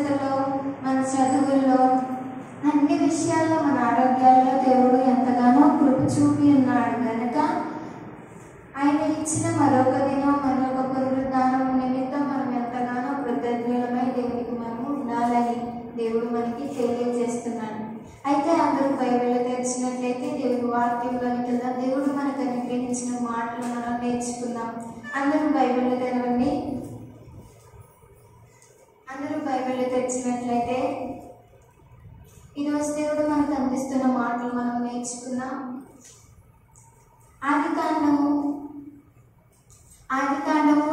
పరిస్థితుల్లో, మన చదువుల్లో, అన్ని విషయాల్లో, మన ఆరోగ్యాల్లో దేవుడు ఎంతగానో కృప చూపి ఉన్నాడు కనుక ఆయన ఇచ్చిన మరొక దినం, మరొక పునరుద్ధానం నిమిత్తం మనం ఎంతగానో కృతజ్ఞులమై దేవునికి మనము ఉండాలని దేవుడు మనకి తెలియజేస్తున్నాడు. అయితే అందరూ బైబిల్ తెరిచినట్లయితే దేవుడు వాక్యంలోనికి వెళ్దాం. దేవుడు మనకు అనుగ్రహించిన మాటలు మనం నేర్చుకుందాం. అందరూ బైబిల్ తెరవండి. అందరూ బైబిల్ తెరిచినట్లయితే ఈరోజు దేవుడు మనకు అందిస్తున్న మాటలు మనం నేర్చుకుందాం. ఆదికాండము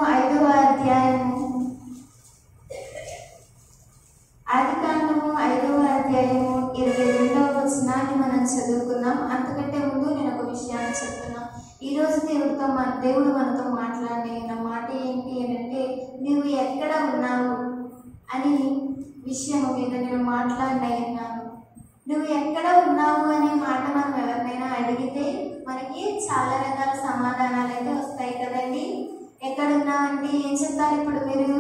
5వ అధ్యాయము, ఆదికాండము 5వ అధ్యాయము 22వ వచనాన్ని మనం చదువుకుందాం. అంతకంటే ముందు నేను ఒక విషయాన్ని చెప్తున్నా. ఈరోజు దేవుడు మనతో మాట్లాడిన మాట ఏంటి అంటే, నువ్వు ఎక్కడ ఉన్నావు అని విషయం మీద నేను మాట్లాడినాను. నువ్వు ఎక్కడ ఉన్నావు అనే మాట మనం ఎవరినైనా అడిగితే మనకి చాలా రకాల సమాధానాలు అయితే వస్తాయి కదండి. ఎక్కడున్నామంటే ఏం చెప్తారు? ఇప్పుడు మీరు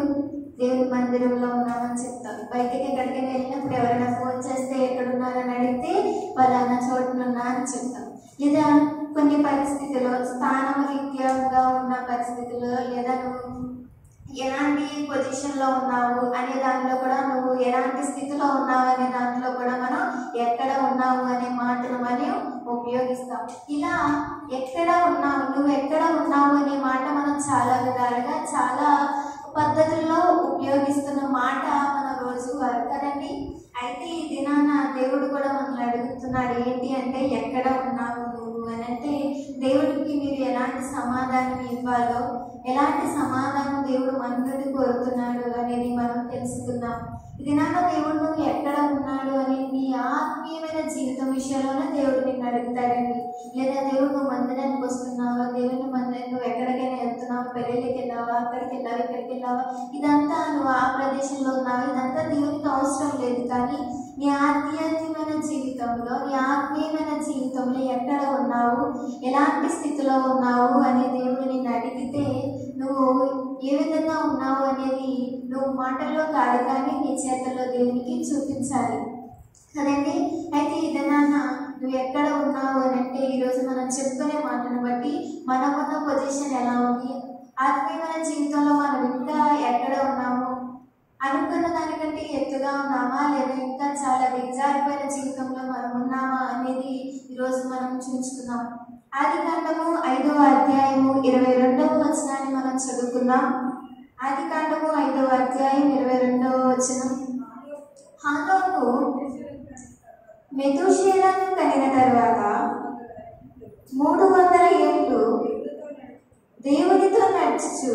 దేవుని మందిరంలో ఉన్నామని చెప్తారు. బయటకి ఎక్కడికి వెళ్ళినప్పుడు ఎవరైనా ఫోన్ చేస్తే ఎక్కడున్నారని అడిగితే పలానా చోటునున్నా అని చెప్తాం. లేదా కొన్ని పరిస్థితుల్లో, స్థానం రీత్యాగా ఉన్న పరిస్థితుల్లో, లేదా నువ్వు ఎలాంటి పొజిషన్లో ఉన్నావు అనే దాంట్లో కూడా, నువ్వు ఎలాంటి స్థితిలో ఉన్నావు అనే దాంట్లో కూడా మనం ఎక్కడ ఉన్నావు అనే మాటను మనం ఉపయోగిస్తాం. ఇలా ఎక్కడ ఉన్నావు, నువ్వు ఎక్కడ ఉన్నావు అనే మాట మనం చాలా విధాలుగా, చాలా పద్ధతుల్లో ఉపయోగిస్తున్న మాట మన రోజువారీ కదండి. అయితే ఈ దినాన దేవుడు కూడా మనల్ని అడుగుతున్నాడు, ఏంటి అంటే ఎక్కడ ఉన్నావు నువ్వు అని. అంటే దేవుడికి మీరు ఎలాంటి సమాధానం ఇవ్వాలో, ఎలాంటి సమాధానం దేవుడు మన నుండి కోరుతున్నాడు అనేది మనం తెలుసుకుందాం. ఈ దినాన దేవుడు నువ్వు ఎక్కడ ఉన్నాడు అని నీ ఆత్మీయమైన జీవితం విషయంలోనే దేవుడు నిన్ను అడుగుతాడండి. లేదా దేవుడు నువ్వు మందిరానికి వస్తున్నావా, దేవుని మందిరం నువ్వు ఎక్కడికైనా వెళ్తున్నావు, పెళ్ళిళ్ళకి వెళ్ళావా, అక్కడికి వెళ్ళావా, ఇక్కడికి వెళ్ళావా, ఇదంతా నువ్వు ఆ ప్రదేశంలో ఉన్నావు, ఇదంతా దేవునికి అవసరం లేదు. కానీ నీ ఆధ్యాత్మికమైన జీవితంలో, నీ ఆత్మీయమైన జీవితంలో ఎక్కడ ఉన్నావు, ఎలాంటి స్థితిలో ఉన్నావు అని దేవుడు నిన్ను అడిగితే నువ్వు ఏ విధంగా ఉన్నావు అనేది నువ్వు మాటల్లో కాదు కానీ నీ చేతల్లో దేవునికి చూపించాలి కదండి. అయితే ఈ దినాన నువ్వు ఎక్కడ ఉన్నావు అని అంటే, ఈరోజు మనం చెప్పుకునే మాటను బట్టి మనకున్న పొజిషన్ ఎలా ఉంది, ఆత్మీయమైన జీవితంలో మనం ఇంకా ఎక్కడ ఉన్నాము, అనుకున్న దానికంటే ఎత్తుగా ఉన్నామా, లేదా ఇంకా చాలా దిగజారిపోయిన జీవితంలో మనం ఉన్నామా అనేది ఈరోజు మనం చూసుకుందాం. ఆదికాండము 5వ అధ్యాయము 22వ వచనాన్ని మనం చదువుకుందాం. ఆదికాండము 5వ అధ్యాయం 22వ వచనం. హనోకు మెతూషేలను కనిన తర్వాత 300 ఏళ్ళు దేవునితో నడుచుచు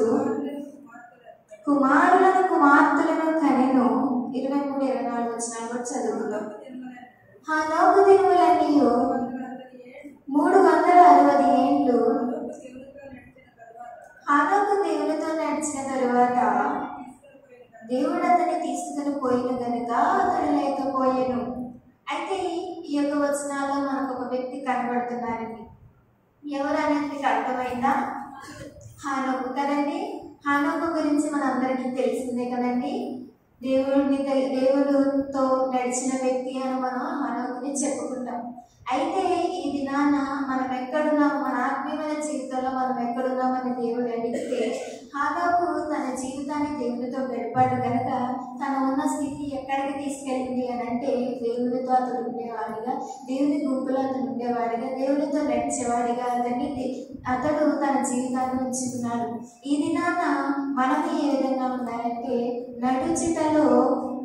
కుమారులను కుమార్తెలను కనెను. 23-24 వచనాలు కూడా చదువుకుందాం. హనోకు దినములన్నీ 360 ఏళ్ళు హనోకు దేవునితో నడిచిన తరువాత దేవుడు అతన్ని తీసుకుని పోయిన గనుక అతడు లేకపోయాను. అయితే ఈ యొక్క వచనాల్లో మనకు ఒక వ్యక్తి కనబడుతున్నారండి. ఎవరు అనేది మీకు అర్థమైందా? హనోకు కదండి. హనోకు గురించి మనందరికీ తెలిసిందే కదండి. దేవుడితో నడిచిన వ్యక్తి అని మనం హనోకుని చెప్పుకుంటాం. అయితే ఈ దినాన మనం ఎక్కడున్నాము, మన ఆత్మీయమైన జీవితంలో మనం ఎక్కడున్నామని దేవుడు అడిగితే, హనోకు తన జీవితాన్ని దేవునితో గడిపాడు కనుక తన ఉన్న స్థితి ఎక్కడికి తీసుకెళ్ళింది అని అంటే, దేవునితో అతడు ఉండేవాడిగా, దేవుని గుంపులో అతను ఉండేవాడిగా, దేవునితో నడిచేవాడిగా అతడు తన జీవితాన్ని ఉంచుకున్నాడు. ఈ దినాన మనం ఏ విధంగా ఉండాలంటే, నడుచుటలో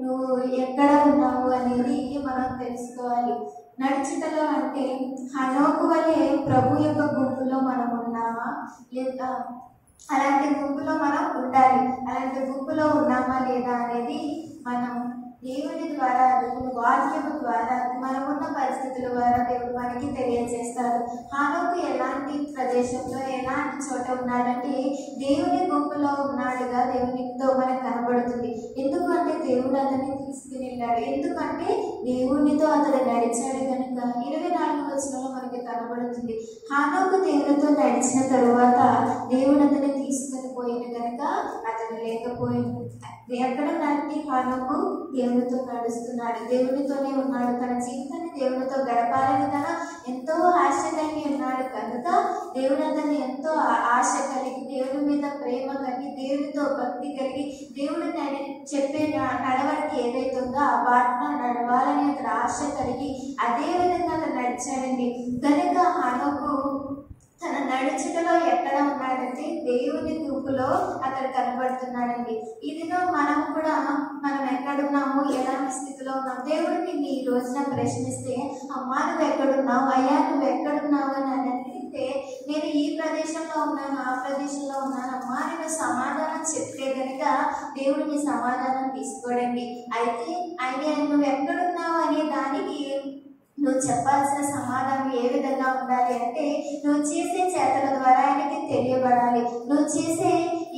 నువ్వు ఎక్కడ ఉన్నావు అనేది మనం తెలుసుకోవాలి. నడుచుటలో అంటే హనోకు వలె ప్రభు యొక్క గుంపులో మనం ఉన్నామా, లేదా అలాంటి గుంపులో మనం ఉండాలి. అలాంటి గుంపులో ఉన్నామా లేదా అనేది మనం దేవుని ద్వారా, దేవుని వాక్యము ద్వారా, మనకున్న పరిస్థితుల ద్వారా దేవుడు మనకి తెలియజేస్తాడు. హనోకు ఎలాంటి ప్రదేశంలో, ఎలాంటి చోట ఉన్నాడంటే దేవుని గుంపులో ఉన్నాడుగా దేవునితో మనకు కనబడుతుంది. ఎందుకంటే దేవుడు అతన్ని తీసుకుని వెళ్ళాడు, ఎందుకంటే దేవునితో అతడు నడిచాడు కనుక 24వ వచనంలో మనకి కనబడుతుంది. హనోకు దేవునితో నడిచిన తరువాత దేవుడు అతన్ని తీసుకుని పోయిన కనుక అతను లేకపోయింది. ఎక్కడ నడిపి హానోకు దేవునితో నడుస్తున్నాడు, దేవునితోనే ఉన్నాడు. తన జీవితాన్ని దేవునితో గడపాలని తన ఎంతో ఆశ కలిగి ఉన్నాడు కనుక దేవుడు అతన్ని ఎంతో ఆశ కలిగి, దేవుని మీద ప్రేమ కలిగి, దేవునితో భక్తి కలిగి, దేవుడు చెప్పే నడవడికి ఏదైతే ఉందో ఆ బాటలో నడవాలని అతను ఆశ కలిగి అదే విధంగా అతను నడిచాడండి. కనుక హానోకు తన నడుచుటలో ఎక్కడ ఉన్నాడంటే దేవుని కృపలో అతడు కనబడుతున్నాడండి. ఇదిలో మనం కూడా మనం ఎక్కడున్నాము, ఎలాంటి స్థితిలో ఉన్నాం, దేవుడు నిన్ను ఈ రోజున ప్రశ్నిస్తే అమ్మా నువ్వు ఎక్కడున్నావు, అయ్యా నువ్వు ఎక్కడున్నావు అని అడిగితే నేను ఈ ప్రదేశంలో ఉన్నాను, ఆ ప్రదేశంలో ఉన్నాను అమ్మా నేను సమాధానం చెప్తే కనుక దేవుడు నీ సమాధానం తీసుకోడండి. అయితే ఆయన నువ్వు ఎక్కడున్నావు అనే దానికి నువ్వు చెప్పాల్సిన సమాధానం ఏ విధంగా ఉండాలి అంటే నువ్వు చేసే చేతల ద్వారా ఆయనకి తెలియబడాలి. నువ్వు చేసే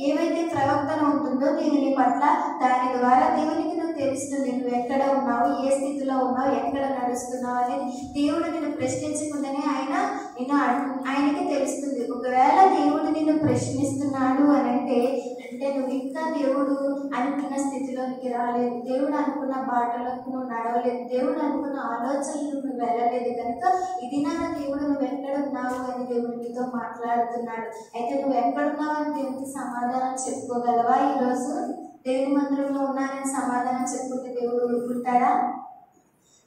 ఏవైతే ప్రవర్తన ఉంటుందో దేవుని పట్ల దాని ద్వారా దేవునికి నువ్వు తెలుస్తుంది నువ్వు ఎక్కడ ఉన్నావు, ఏ స్థితిలో ఉన్నావు, ఎక్కడ నడుస్తున్నావు అనేది దేవుడు నిన్ను ప్రశ్నించకుండానే ఆయనకి తెలుస్తుంది. ఒకవేళ దేవుడు నిన్ను ప్రశ్నిస్తున్నాడు అని అంటే నువ్వు ఇంకా దేవుడు అనుకున్న స్థితిలోనికి రాలేదు, దేవుడు అనుకున్న బాటలోకి నువ్వు నడవలేదు, దేవుడు అనుకున్న ఆలోచనలు నువ్వు వెళ్ళలేదు కనుక ఇది నా దేవుడు నువ్వు ఎక్కడున్నావు అని దేవుడు నీతో మాట్లాడుతున్నాడు. అయితే నువ్వు ఎక్కడున్నావు అని దేవుడికి సమాధానం చెప్పుకోగలవా? ఈరోజు దేవుని మందిరంలో ఉన్నానని సమాధానం చెప్పుకుంటే దేవుడు ఊరుకుంటాడా?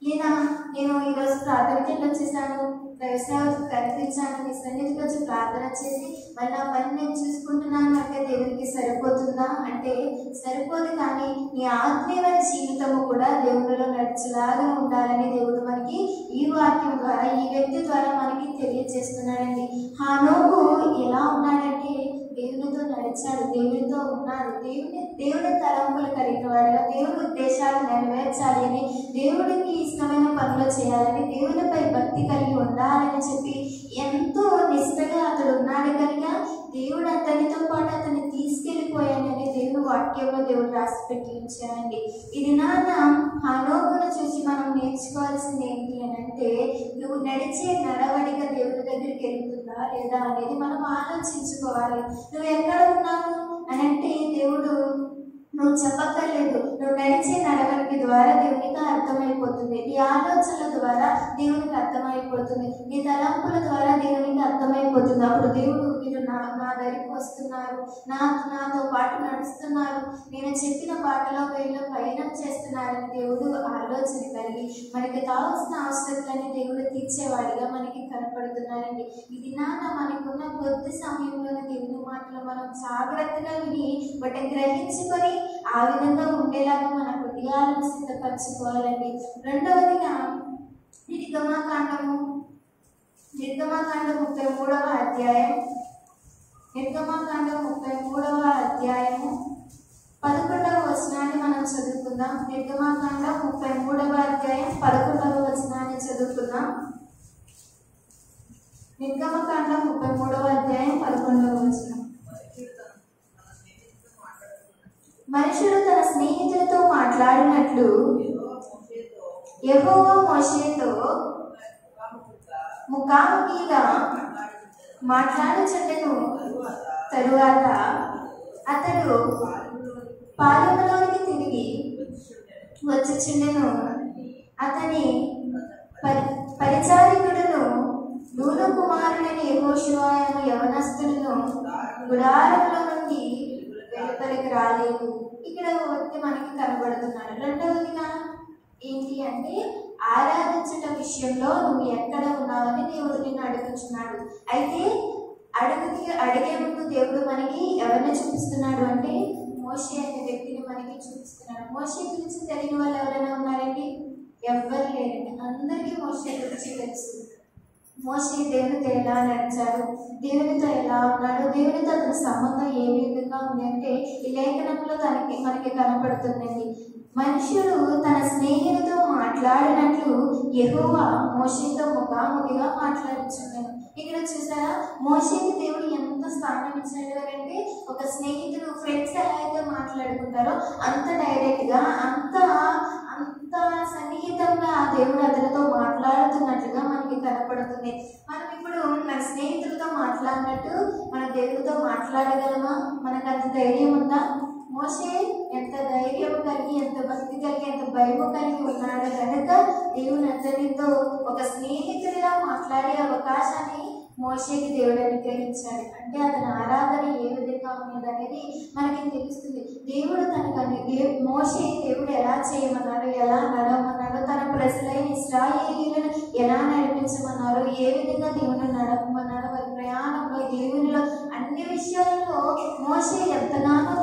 లేదా నేను ఈరోజు ప్రార్థనకి వెళ్ళొచ్చేసాను, వ్యవసాయం కనిపించాను, నీ సన్నిధికి వచ్చి ప్రార్థన చేసి మళ్ళీ నా పని నేను చూసుకుంటున్నాను అంటే దేవుడికి సరిపోతుందా అంటే సరిపోదు. కానీ నీ ఆత్మీయ జీవితము కూడా దేవుడిలో నడిచేలాగా ఉండాలని దేవుడు మనకి ఈ వాక్యం ద్వారా ఈ వ్యక్తి ద్వారా మనకి తెలియజేస్తున్నాడండి. హానోకు ఎలా ఉన్నాడంటే దేవునితో నడిచాడు, దేవునితో ఉన్నాడు, దేవుని తలంపులు కలిగిన వాడిగా, దేవుని ఉద్దేశాలు నెరవేర్చాలి అని, దేవుడికి ఇష్టమైన పనులు చేయాలని, దేవునిపై భక్తి కలిగి ఉండాలని చెప్పి ఎంతో నిష్టగా అతడు ఉన్నాడు కనుక దేవుడు అతనితో పాటు అతన్ని తీసుకెళ్ళిపోయానని దేవుని వాక్యంలో దేవుడు రాసి పెట్టి ఉంచాడండి. ఇది నాన్న హానోకును చూసి మనం నేర్చుకోవాల్సింది ఏంటి అని అంటే నువ్వు నడిచే నడవడిక దేవుడి దగ్గరికి వెళ్తుందా లేదా అనేది మనం ఆలోచించుకోవాలి. నువ్వు ఎక్కడ ఉన్నావు అని అంటే దేవుడు నువ్వు చెప్పక్కర్లేదు, నువ్వు నడిచే నడవడిక ద్వారా దేవునికి అర్థమైపోతుంది, నీ ఆలోచనల ద్వారా దేవునికి అర్థమైపోతుంది, నీ తలంపుల ద్వారా దేవునికి అర్థమైపోతుంది. అప్పుడు దేవుడు మీరు నా దగ్గరికి వస్తున్నారు, నాతో పాటు నడుస్తున్నారు, నేను చెప్పిన బాటలో వీళ్ళు పయనం చేస్తున్నారని దేవుడు ఆలోచన కలిగి మనకి కావాల్సిన అవసరాలన్నీ దేవుడు తీర్చేవాడిగా మనకి కనపడుతున్నారండి. ఇది మనకున్న కొద్ది సమయంలోనే దేవుని మాటలు మనం జాగ్రత్తగా విని వాటిని గ్రహించుకొని ఆ విధంగా ఉండేలాగా మన హృదయాలను సిద్ధపరచుకోవాలండి. రెండవదిగా నిర్గమాకాండం 33వ అధ్యాయం, నిర్గమాకాండం 33వ అధ్యాయము 11వ వచనాన్ని మనం చదువుకుందాం. నిర్గమాకాండం 33వ అధ్యాయం 11వ వచనాన్ని చదువుకుందాం. నిర్గమకాండం 33వ అధ్యాయం 11వ వచనం. మనుషుడు తన స్నేహితులతో మాట్లాడినట్లు యెహోవా మోషేతో ముఖాముఖిగా మాట్లాడుచుండెను. తరువాత అతడు పాలెంలోనికి తిరిగి వచ్చుచుండెను. అతని పరిచారికుడును నూను కుమారుడైన యెహోషువ యవనస్తులను గుడారంలో నుండి వెలుపలికి రాలేదు. ఇక్కడ వ్యక్తి మనకి కనబడుతున్నాడు. రెండవదిగా ఏంటి అంటే ఆరాధించట విషయంలో నువ్వు ఎక్కడ ఉన్నావని దేవుడు నిన్ను అడుగుతున్నాడు. అయితే అడిగే ముందు దేవుడు మనకి ఎవరిని చూపిస్తున్నాడు అంటే మోషే అనే వ్యక్తిని మనకి చూపిస్తున్నాడు. మోషే గురించి తెలియని వాళ్ళు ఎవరైనా ఉన్నారండి? ఎవ్వరు లేరండి. అందరికీ మోషే గురించి తెలుసు. మోషే దేవునితో ఎలా నడిచాడు, దేవునితో ఎలా ఉన్నాడు, దేవునితో అతని సంబంధం ఏ విధంగా ఉంది అంటే ఈ లేఖనంలో మనకి కనపడుతుందండి. మనుషుడు తన స్నేహితులతో మాట్లాడినట్లు యెహోవా మోషేతో ముఖాముఖిగా మాట్లాడుచున్నాడు. ఇక్కడ చూసారా మోషేకి దేవుడు ఎంత స్థానం ఇచ్చాడు అంటే ఒక స్నేహితుడు ఫ్రెండ్స్ ఎలా అయితే మాట్లాడుకుంటారో అంత డైరెక్ట్గా అంత సన్నిహితంగా ఆ దేవుడు అతనితో మాట్లాడుతున్నట్లుగా మనకి కనపడుతుంది. మనం ఇప్పుడు మన స్నేహితులతో మాట్లాడినట్టు మన దేవుడితో మాట్లాడగలమా? మనకు అంత ధైర్యం ఉందా? మోషే ఎంత ధైర్యం కలిగి, ఎంత భక్తి కలిగి, ఎంత భయం కలిగి ఉన్నాడు కనుక దేవుని అతనితో ఒక స్నేహితుడిలా మాట్లాడే అవకాశాన్ని మోషేకి దేవుడు అనుగ్రహించాడు. అంటే అతని ఆరాధన ఏ విధంగా ఉన్నది అనేది మనకి తెలుస్తుంది. దేవుడు తనకని మోషే దేవుడు ఎలా చేయమన్నాడు, ఎలా నడవమన్నాడు, తన ప్రజలైన ఇశ్రాయేలీయులను ఎలా నడిపించమన్నారు, ఏ విధంగా దేవుని నడపమన్నాడు, వారి ప్రయాణంలో దేవునిలో అన్ని విషయాల్లో మోషే ఎంతగానో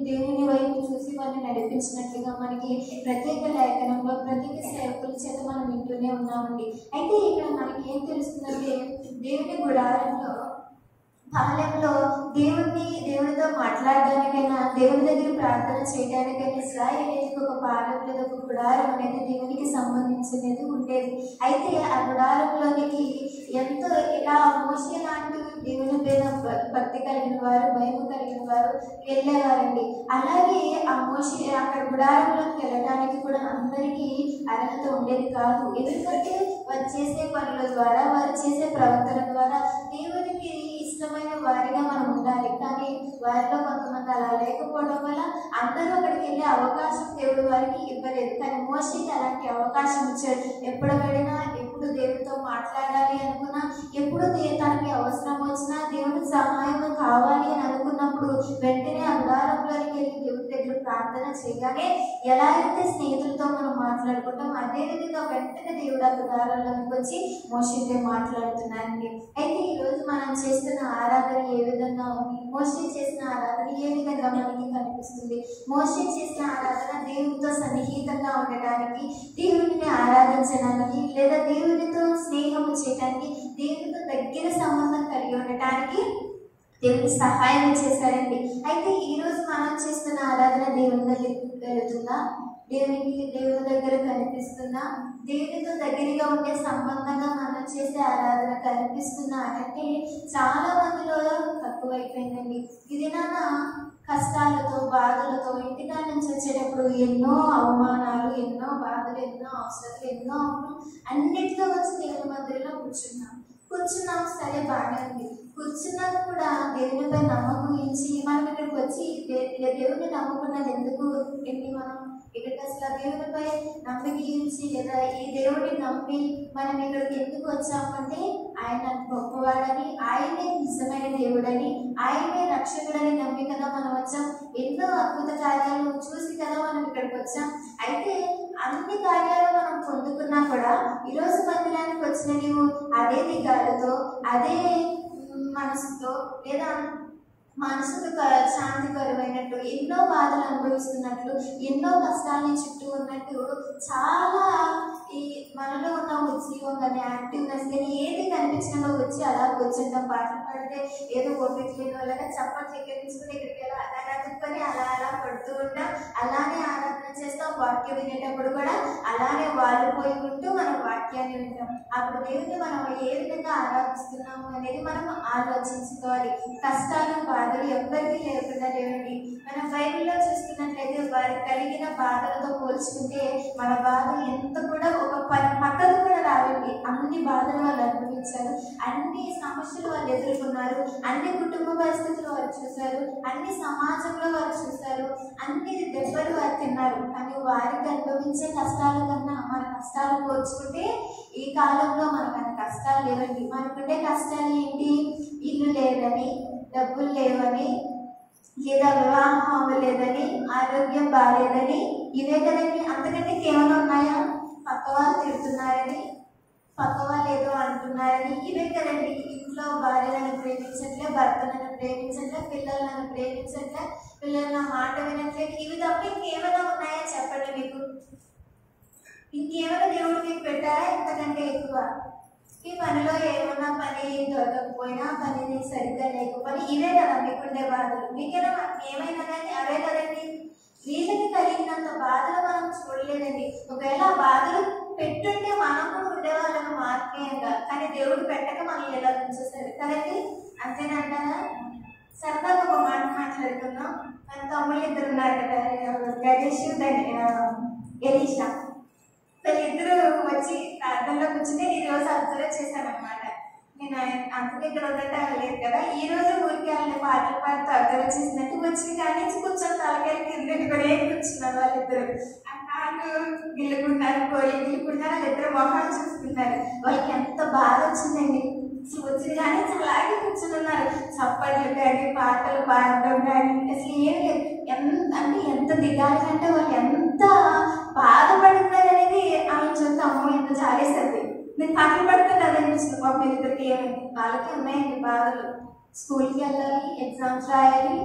దేవుని వైపు చూసి వారిని నడిపించినట్లుగా మనకి ప్రత్యేక లేఖనంలో ప్రత్యేక సేవకుల చేత మనం వింటూనే ఉన్నామండి. అయితే ఇక్కడ మనకి ఏం తెలుస్తుందంటే దేవుని గుడారంలో పాలెంలో దేవునితో మాట్లాడడానికైనా, దేవుని దగ్గర ప్రార్థన చేయడానికైనా ఇశ్రాయేలీయులకు ఒక పాలెం లేదా ఒక గుడారం అనేది దేవునికి సంబంధించినది ఉండేది. అయితే ఆ గుడారంలోనికి ఎంతో ఇలా మోషే లాంటి దేవుని మీద భక్తి కలిగిన వారు, భయం కలిగిన వారు వెళ్ళేవారండి. అలాగే ఆ మోషే అక్కడ గుడారంలోకి వెళ్ళడానికి కూడా అందరికీ అర్హత ఉండేది కాదు. ఎందుకంటే వారు చేసే పనుల ద్వారా, వారు చేసే ప్రవర్తన ద్వారా దేవునికి ఇష్టమైన వారిగా మనం ఉండాలి. కానీ వారిలో కొంతమంది అలా లేకపోవడం వల్ల అందరూ అక్కడికి వెళ్ళే అవకాశం దేవుడు వారికి ఇవ్వలేదు. కానీ మోషేకి అలాంటి అవకాశం ఇచ్చాడు. ఎప్పుడు వెళ్ళినా, ఎప్పుడు దేవుడితో మాట్లాడాలి అనుకున్నా, ఎప్పుడు తనకి అవసరం వచ్చినా, దేవుని సహాయం కావాలి అని అనుకున్నప్పుడు వెంటనే ఆ గుడారంలోకి వెళ్ళి దేవుడి దగ్గర ప్రార్థన చేయగానే ఎలా అయితే స్నేహితులతో మనం మాట్లాడుకుంటాం, అదే విధంగా వెంటనే దేవుడు ఆ గుడారంలోకి వచ్చి మోషేతో మాట్లాడుతున్నారండి. అయితే ఈరోజు మనం చేస్తున్న ఆరాధన ఏ విధంగా ఉంది, మోషే చేసిన ఆరాధన ఏ విధంగా మనకి కనిపిస్తుంది? మోషే చేసిన ఆరాధన దేవునితో సన్నిహితంగా ఉండటానికి, దేవుడిని ఆరాధించడానికి, లేదా దేవునితో స్నేహం చేయడానికి, దేవునితో దగ్గర సంబంధం కలిగి ఉండటానికి దేవుని సహాయం చేశారండి. అయితే ఈరోజు మనం చేస్తున్న ఆరాధన దేవుని దగ్గరికి వెళుతుందా? దేవుని దగ్గర కనిపిస్తుందా? దేవునితో దగ్గరగా ఉండే సంబంధంగా మనం చేసే ఆరాధన కనిపిస్తుందా అంటే చాలా మందిలో తక్కువైపోయిందండి. ఇది నాన్న కష్టాలతో, బాధలతో ఇంటికా నుంచి వచ్చేటప్పుడు ఎన్నో అవమానాలు, ఎన్నో బాధలు, ఎన్నో అవసరాలు, ఎన్నో అన్నిటితో వచ్చి దేవుని మందిరంలో కూర్చున్నాం. సరే, బాగానే ఉంది. కూర్చున్నాక కూడా దేవునిపై నమ్మకం ఇచ్చి మనం ఇక్కడికి వచ్చి దేవుని నమ్ముకున్నది ఎందుకు? మనం ఇక్కడికి అసలు దేవునిపై నమ్మకం ఇచ్చి లేదా ఈ దేవుడిని నమ్మి మనం ఇక్కడికి ఎందుకు వచ్చామంటే ఆయన గొప్పవాడని, ఆయనే నిజమైన దేవుడని, ఆయనే రక్షకుడని నమ్మి కదా మనం వచ్చాం. ఎన్నో అద్భుత కార్యాలు చూసి కదా మనం ఇక్కడికి వచ్చాం. అయితే అన్ని కార్యాలు మనం పొందుకున్నా కూడా ఈరోజు మందిరానికి వచ్చిన నీవు అదే దిగాలతో, అదే మనసుతో, లేదా మనసుకు శాంతికరమైనట్టు, ఎన్నో బాధలు అనుభవిస్తున్నట్లు, ఎన్నో కష్టాలని చుట్టూ ఉన్నట్టు చాలా ఈ మనలో ఉన్న ఉద్యోగం కానీ, యాక్టివ్నెస్ కానీ ఏది కనిపించినా వచ్చి అలా కూర్చుంటాం. పాటలు పాడితే ఏదో ఓపిక వాళ్ళగా చప్పట్లు ఎక్కించుకుని ఇక్కడికి ఎలా అతుక్కొని అలా పడుతూ ఉంటాం. అలానే ఆరాధన చేస్తాం. వాక్యం వినేటప్పుడు కూడా అలానే వాళ్ళు పోయి ఉంటూ మనం వాక్యాన్ని వింటాం. అప్పుడు దేవుడిని మనం ఏ విధంగా ఆరాధిస్తున్నాము అనేది మనం ఆలోచించుకోవాలి. కష్టాలు, బాధలు ఎవ్వరికీ లేకుండా లేవండి. మనం బైబిల్లో చూసుకున్నట్లయితే వారికి కలిగిన బాధలతో పోల్చుకుంటే మన బాధలు ఎంత కూడా ఒక పక్కన కూడా రావండి. అన్ని బాధలు వాళ్ళు అనుభవించారు, అన్ని సమస్యలు వాళ్ళు ఎదుర్కొన్నారు, అన్ని కుటుంబ పరిస్థితులు వారు చూశారు, అన్ని సమాజంలో వారు చూశారు, అన్ని దెబ్బలు వారు తిన్నారు. కానీ వారికి అనుభవించే కష్టాల కన్నా మన కష్టాలు పోల్చుకుంటే ఈ కాలంలో మనకు అన్ని కష్టాలు లేవండి. మనకుండే కష్టాలు ఏంటి? ఇల్లు లేదని, డబ్బులు లేవని, లేదా వివాహం అవ్వలేదని, ఆరోగ్యం బాగాలేదని, ఇవే కదండి. అంతకంటే కేవలం ఉన్నాయా? పక్క వాళ్ళు తిడుతున్నారని, పక్క వాళ్ళు ఏదో అంటున్నారని, ఇవే కదండి. ఇంట్లో భార్యలను ప్రేమించట్లే, భర్తలను ప్రేమించట్లే, పిల్లలను ప్రేమించట్లే, పిల్లలు నా మాట వినట్లేదు. ఇవి తప్ప ఇంకేమైనా ఉన్నాయా చెప్పండి మీకు? ఇంకేమైనా దేవుడు మీకు పెట్టారా ఇంతకంటే ఎక్కువ? ఈ పనిలో ఏమన్నా పని దొరకకపోయినా, పని సరిగ్గా లేకపోయినా ఇవే కదా మీకుండే బాధలు. మీకేనా ఏమైనా కానీ అవే కదండి. వీళ్ళకి కలిగినంత బాధలు మనం చూడలేదండి. ఒకవేళ ఆ బాధలు పెట్టుంటే మనం కూడా ఉండేవాళ్ళము ఆత్మీయంగా. కానీ దేవుడు పెట్టక మనల్ని ఎలా ఉంచేస్తారు కదండి. అంతేనంటారా? సరదాగా ఒక మాట మాట్లాడుకున్నాం. మన తమ్ముళ్ళు ఇద్దరు ఉన్నారు కదా, గణేష్, ఎలీషా. వీళ్ళిద్దరూ వచ్చి ప్రార్థనలో కూర్చుని ఈరోజు అబ్జర్వ్ చేశానమాట. నేను అంతకు ఇక్కడ ఉండటం లేదు కదా. ఈ రోజు ఊరికి వెళ్ళిన పాటలు పాడుతూ అద్దరు వచ్చేసినట్టు వచ్చిన కానీ కూర్చొని తలకాయలు కిందట్టుకునే కూర్చున్నారు వాళ్ళిద్దరు. ఆ కాళ్ళు గిల్లుకుంటారు, కోళ్ళు గిల్లుకుంటారు, వాళ్ళిద్దరు మొహాలు చూసుకుంటారు. వాళ్ళకి ఎంత బాధ వచ్చిందండి. అసలు వచ్చింది కానీ అలాగే కూర్చుని ఉన్నారు. చప్పట్లు కానీ పాటలు పాడడం కానీ అసలు ఏం లేదు. అంటే ఎంత దిగాలి అంటే వాళ్ళు ఎంత బాధపడుతున్నారు అనేది ఆమె చూస్తే అమ్మో ఎంత జాలేసేది. నేను పాటలు పడుతుంది అది అనిపిస్తుంది. పాప మీద ఇద్దరికి ఏమైంది, వాళ్ళకి ఉన్నాయండి బాధలు. స్కూల్కి వెళ్ళాలి, ఎగ్జామ్స్ రాయాలి,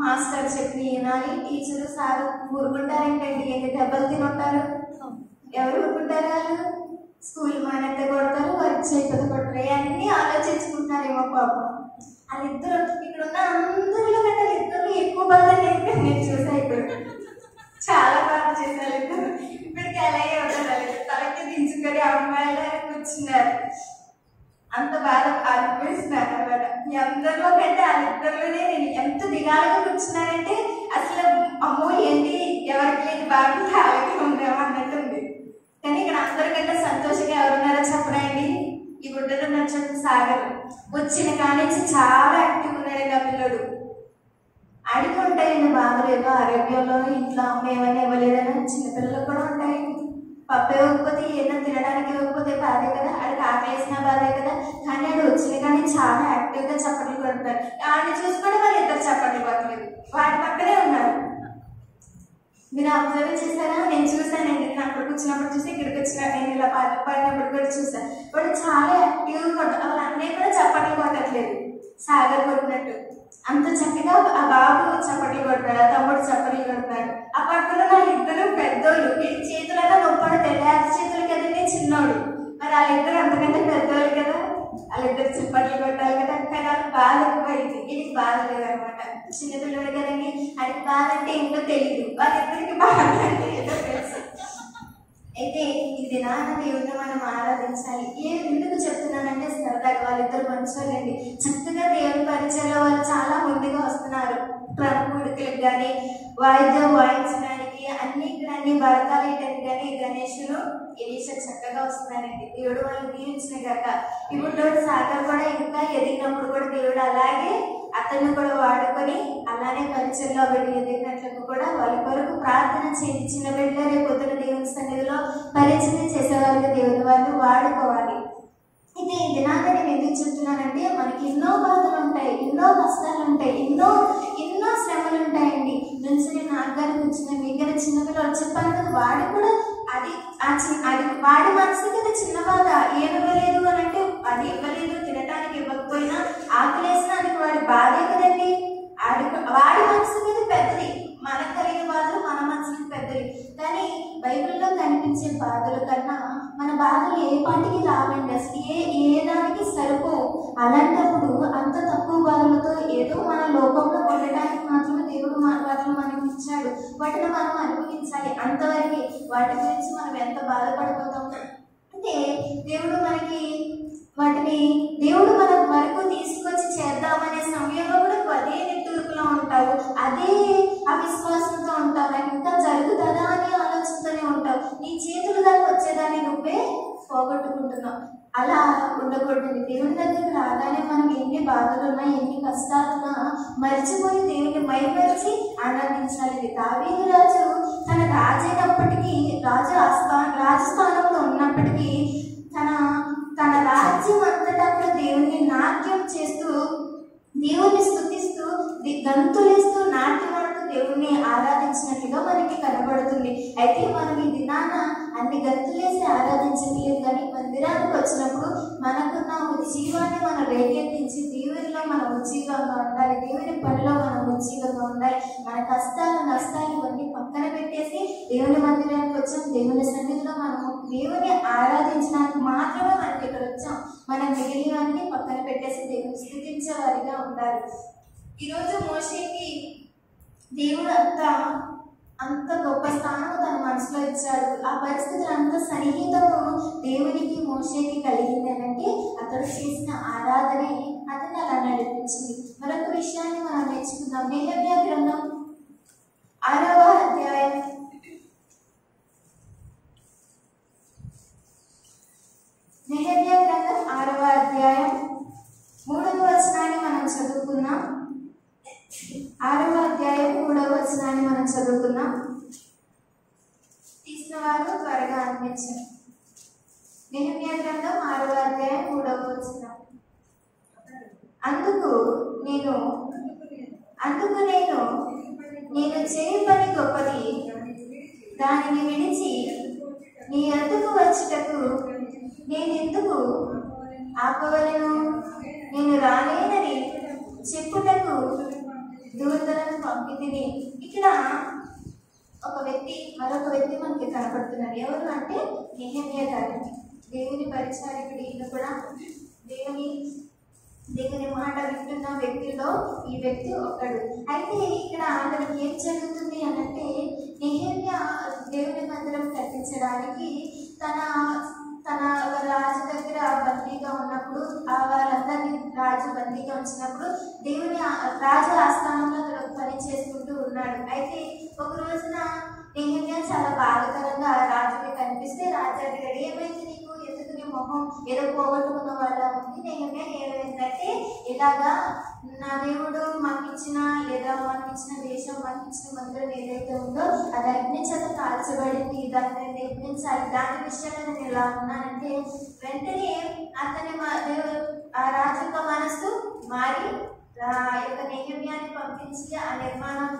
మాస్టర్ చెప్పి వినాలి, టీచరు సార్ ఊరుకుంటారేంటండి, ఎన్ని దెబ్బలు తినుంటారు. ఎవరు ఊరుకుంటారు? వాళ్ళు స్కూల్ మానేస్తే కొడతారు, వర్క్ చేయకపోతే కొడతారు. అన్నీ ఆలోచించుకుంటున్నారేమో పాపం. వాళ్ళిద్దరు ఇక్కడ ఉన్న అందరిలో కంటే వాళ్ళిద్దరు ఎక్కువ బాధ నేను చూసా. ఇప్పుడు చాలా బాగా చేశారు ఇద్దరు. ఇప్పటికీ అలాగే ఉంటారు. తలకి దించుకొని అమ్మాయిలు కూర్చున్నారు. అంత బాధ అనిపిస్తున్నారు అనమాట. మీ అందరిలో కంటే వాళ్ళిద్దరిలోనే నేను ఎంత దిగాలుగా కూర్చున్నానంటే అసలు అమ్మో ఏంటి ఎవరికి లేని బాధ అలాగే ఉందేమో అన్నట్టు ఉంది. కానీ ఇక్కడ అందరికంటే సంతోషంగా ఎవరున్నారో చెప్పడండి. ఈ గుడ్డలో నచ్చట్టు సాగర్ వచ్చిన కానించి చాలా యాక్టివ్ ఉన్నాడండి ఆ పిల్లడు. అడిగి ఉంటాయండి బాధలు, ఏదో ఆరోగ్యంలో ఇంట్లో అమ్మ ఏమైనా ఇవ్వలేదని. చిన్నపిల్లలకు కూడా ఉంటాయండి. పప్పు ఇవ్వకపోతే ఏదైనా తినడానికి ఇవ్వకపోతే బాధే కదా, ఆడికి ఆకలేసిన బాధే కదా. కానీ ఆడు వచ్చిన కానీ చాలా యాక్టివ్గా చప్పట్లు కొడతారు. ఆడిని చూసుకొని వాళ్ళు ఇద్దరు చప్పట్లు కొట్టలేదు, వాడి పక్కనే ఉన్నారు. మీరు అబ్జర్వ్ చేశారా? నేను చూసానండి. నేను అక్కడ కూర్చున్నప్పుడు చూసి ఇక్కడికి వచ్చిన నేను ఇలా పాటలు పాడినప్పుడు కూడా చూసాను. వాడు చాలా యాక్టివ్గా కొట్టారు. వాళ్ళ అన్నయ్య కూడా చప్పట్లు కొట్టట్లేదు సాగర్ కొట్టినట్టు. అంత చక్కగా ఆ బాబు చప్పట్లు కొడతాడు, ఆ తమ్ముడు చప్పట్లు కొడతాడు. ఆ పక్కన వాళ్ళు ఇద్దరు పెద్దోళ్ళు. వీడి చేతులైనా నొప్పాడు, తెల్లారి చేతులు కదండి చిన్నోడు. మరి వాళ్ళిద్దరు అంతకంటే పెద్దోళ్ళు కదా, వాళ్ళిద్దరు చప్పట్లు కొట్టాలి కదా. కానీ వాళ్ళకి బాధ ఎక్కువైంది, వీడికి బాధ లేదనమాట. చిన్నపిల్లడు కదండి, ఆయనకి బాధ అంటే ఏంటో తెలియదు, వాళ్ళిద్దరికి బాధ అంటే ఏదో తెలుసు. అయితే ఈ దినాన దేవుడిని మనం ఆరాధించాలి. ఎందుకు చెప్తున్నానంటే సరదాగా వాళ్ళిద్దరు మంచోళ్ళండి. చక్కగా దేవుని పరిచయంలో వాళ్ళు చాలా ముందుగా వస్తున్నారు. ప్రభుడికి కానీ వాయిద్యం వాయించడానికి అన్ని భరతాలు వేయడానికి కానీ గణేషులు ఎలీషా చక్కగా వస్తున్నారండి. దేవుడు వాళ్ళు దీవించిన గాక. ఇప్పుడు సాగర్ కూడా ఇంకా ఎదిగినప్పుడు కూడా దేవుడు అలాగే అతన్ని కూడా వాడుకొని అలానే పరిచయంలో వెళ్ళి ఎదిగినట్లకు కూడా వాళ్ళ కొరకు ప్రార్థన చేసి చిన్న బిడ్డ రేపొద్దున దేవుని సన్నిధిలో పరిచయం చేసేవారుగా దేవుని వాళ్ళు వాడుకోవాలి. అయితే ఈ దినాన్ని నేను ఎందుకు చెప్తున్నానంటే మనకి ఎన్నో బాధలు ఉంటాయి, ఎన్నో కష్టాలు ఉంటాయి, ఎన్నో శ్రమలు ఉంటాయండి. నుంచి నాకు గారి వచ్చిన మీ గారి చిన్నపిల్లలు చెప్పాను కదా, వాడు కూడా అది వాడి మనసుకి అది చిన్న బాధ. ఏమి ఇవ్వలేదు అని అంటే అది ఇవ్వలేదు, తినటానికి ఇవ్వకపోయినా ఆకలేసిన అది వాడి బాధే కదండి. వాడి మనసుకి అది పెద్దది, మనకు కలిగిన బాధలు మన మనసుకి పెద్దది. కానీ బైబిల్లో కనిపించే బాధల కన్నా మన బాధలు ఏ పాటికి రావండి, అసలు ఏ దానికి సరిపోవు. అలాంటప్పుడు అంత తక్కువ బాధలతో ఏదో మన లోకంలో ఉండటానికి మాత్రమే దేవుడు వాటిని మనకి ఇచ్చాడు. వాటిని మనం అనుభవించాలి. అంతవరకు వాటి గురించి మనం ఎంత బాధపడిపోతాం అంటే దేవుడు మన వరకు తీసుకొచ్చి చేద్దామనే సమయంలో కూడా అదే నిట్టూర్పులో ఉంటావు, అదే అవిశ్వాసంతో ఉంటావు. నాకు ఇంకా జరుగుతుందా అని ఆలోచిస్తూనే ఉంటావు. నీ చేతులు దాకా వచ్చేదాన్ని నువ్వే పోగొట్టుకుంటున్నావు. అలా ఉండకూడదు. దేవుడి దగ్గరికి రాగానే మనం ఎన్ని బాధలున్నా ఎన్ని కష్టాలున్నా మర్చిపోయి దేవుని మైమరిచి ఆనందించాలి. దావీదు రాజు తన రాజైనప్పటికీ రాజస్థానంలో ఉన్నప్పటికీ తన రాజ్యం అంతటా కూడా దేవుని నాట్యం చేస్తూ దేవుణ్ణి స్తుతిస్తూ గంతులేస్తూ నాట్యం ఆడుతూ దేవుణ్ణి ఆరాధించినట్లుగా మనకి కనబడుతుంది. అయితే మనం ఈ దినాన అన్ని గంతులేసి ఆరాధించలేదు, కానీ మందిరానికి వచ్చినప్పుడు మనకున్న ఉజ్జీవాన్ని మనం రేకెత్తించి దేవునిలో మనం ఉజ్జీవంగా ఉండాలి, దేవుని పనిలో మనం ఉజ్జీవంగా ఉండాలి. మన కష్టాలు నష్టాలు ఇవన్నీ పక్కన పెట్టేసి దేవుని మందిరానికి వచ్చాం. దేవుని సన్నిధిలో మనము దేవుని ఆరాధించడానికి మాత్రమే మనకి ఇక్కడ వచ్చాం. మన మిగిలినవన్నీ పక్కన పెట్టేసి దేవుని స్తుతించే వారిగా ఉండాలి. ఈరోజు మోషేకి దేవుడు అంత గొప్ప స్థానం తన మనసులో ఇచ్చాడు. ఆ పరిస్థితులు అంత సన్నిహితము దేవునికి మోషేకి కలిగింది అంటే అతడు చేసిన ఆరాధనే అతన్ని అలా నడిపించింది. మరొక విషయాన్ని మనం నేర్చుకుందాం. నెహెమ్యా గ్రంథం 6వ అధ్యాయం 6వ అధ్యాయం వారు త్వరగా అందించారు. నెహెమ్యా గ్రంథం 6వ అధ్యాయం 3వ వచనం. అందుకు నేను చేయి పని గొప్పది, దానిని విడిచి నీ వద్దకు వచ్చుటకు నేనెందుకు ఆపవలెను? నేను రాలేనని చెప్పుటకు దూతలను పంపితిని. ఇక్కడ మరొక వ్యక్తి మనకి కనపడుతున్నారు. ఎవరు అంటే నెహెమ్యా గారు. దేవుని పరిచారకుడు. ఈయన కూడా దేవుని మాట వింటున్న వ్యక్తిలో ఈ వ్యక్తి ఒకడు. అయితే ఇక్కడ అతనికి ఏం జరుగుతుంది అనంటే, నెహెమ్యా దేవుని మందిరం కట్టించడానికి తన రాజు దగ్గర బందీగా ఉన్నప్పుడు, వాళ్ళందరినీ రాజు బందీగా ఉంచినప్పుడు దేవుని రాజు ఆస్థానంలో అతను పని చేసుకుంటూ ఉన్నాడు. అయితే ఒక రోజున నెహెమ్యా చాలా బాధాకరంగా రాజుకి కనిపిస్తే రాజు అడిగాడు, ఏమైంది నీకు? ఎందుకు నీ మొహం ఏదో పోగొట్టుకున్న వాళ్ళ ఉంది? నెహెమ్యా ఏమైందంటే, ఇలాగా నా దేవుడు మాకు ఇచ్చిన దేశం, మాకు ఇచ్చిన మందిరం ఏదైతే ఉందో అది అగ్ని చేత కాల్చబడింది, దాన్ని నిర్మించాలి, దాని విషయంలో నేను ఎలా ఉన్నానంటే, వెంటనే ఆ రాజు యొక్క మనస్సు మారి యొక్క నెహెమ్యాని పంపించి ఆ నిర్మాణం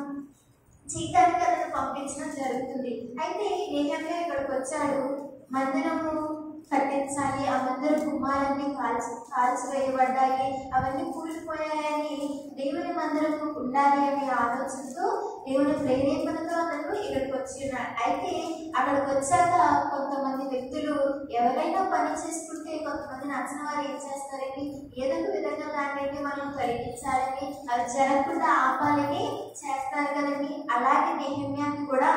చేయడానికి అతను పంపించడం జరుగుతుంది. అయితే నెహెమ్యా ఇక్కడికి వచ్చాడు. మందిరము కట్టించాలి, ఆ మందిర గుమ్మాలన్నీ కాల్చివేయబడ్డాయి, అవన్నీ కూలిపోయాయని, దేవుని మందిరము ఉండాలి అనే ఆలోచనతో దేవుని ప్రేరేపణతో అతను ఇక్కడికి వచ్చి ఉన్నాడు. అయితే అక్కడికి వచ్చాక కొంతమంది వ్యక్తులు ఎవరైనా పని చేసుకుంటే కొంతమంది నచ్చిన వారు ఏం చేస్తారండి, ఏదో ఒక విధంగా దాన్ని మనం తొలగించాలని, అది జరగకుండా ఆపాలని చేస్తారు కదండి. అలాగే నెహెమ్యాకి కూడా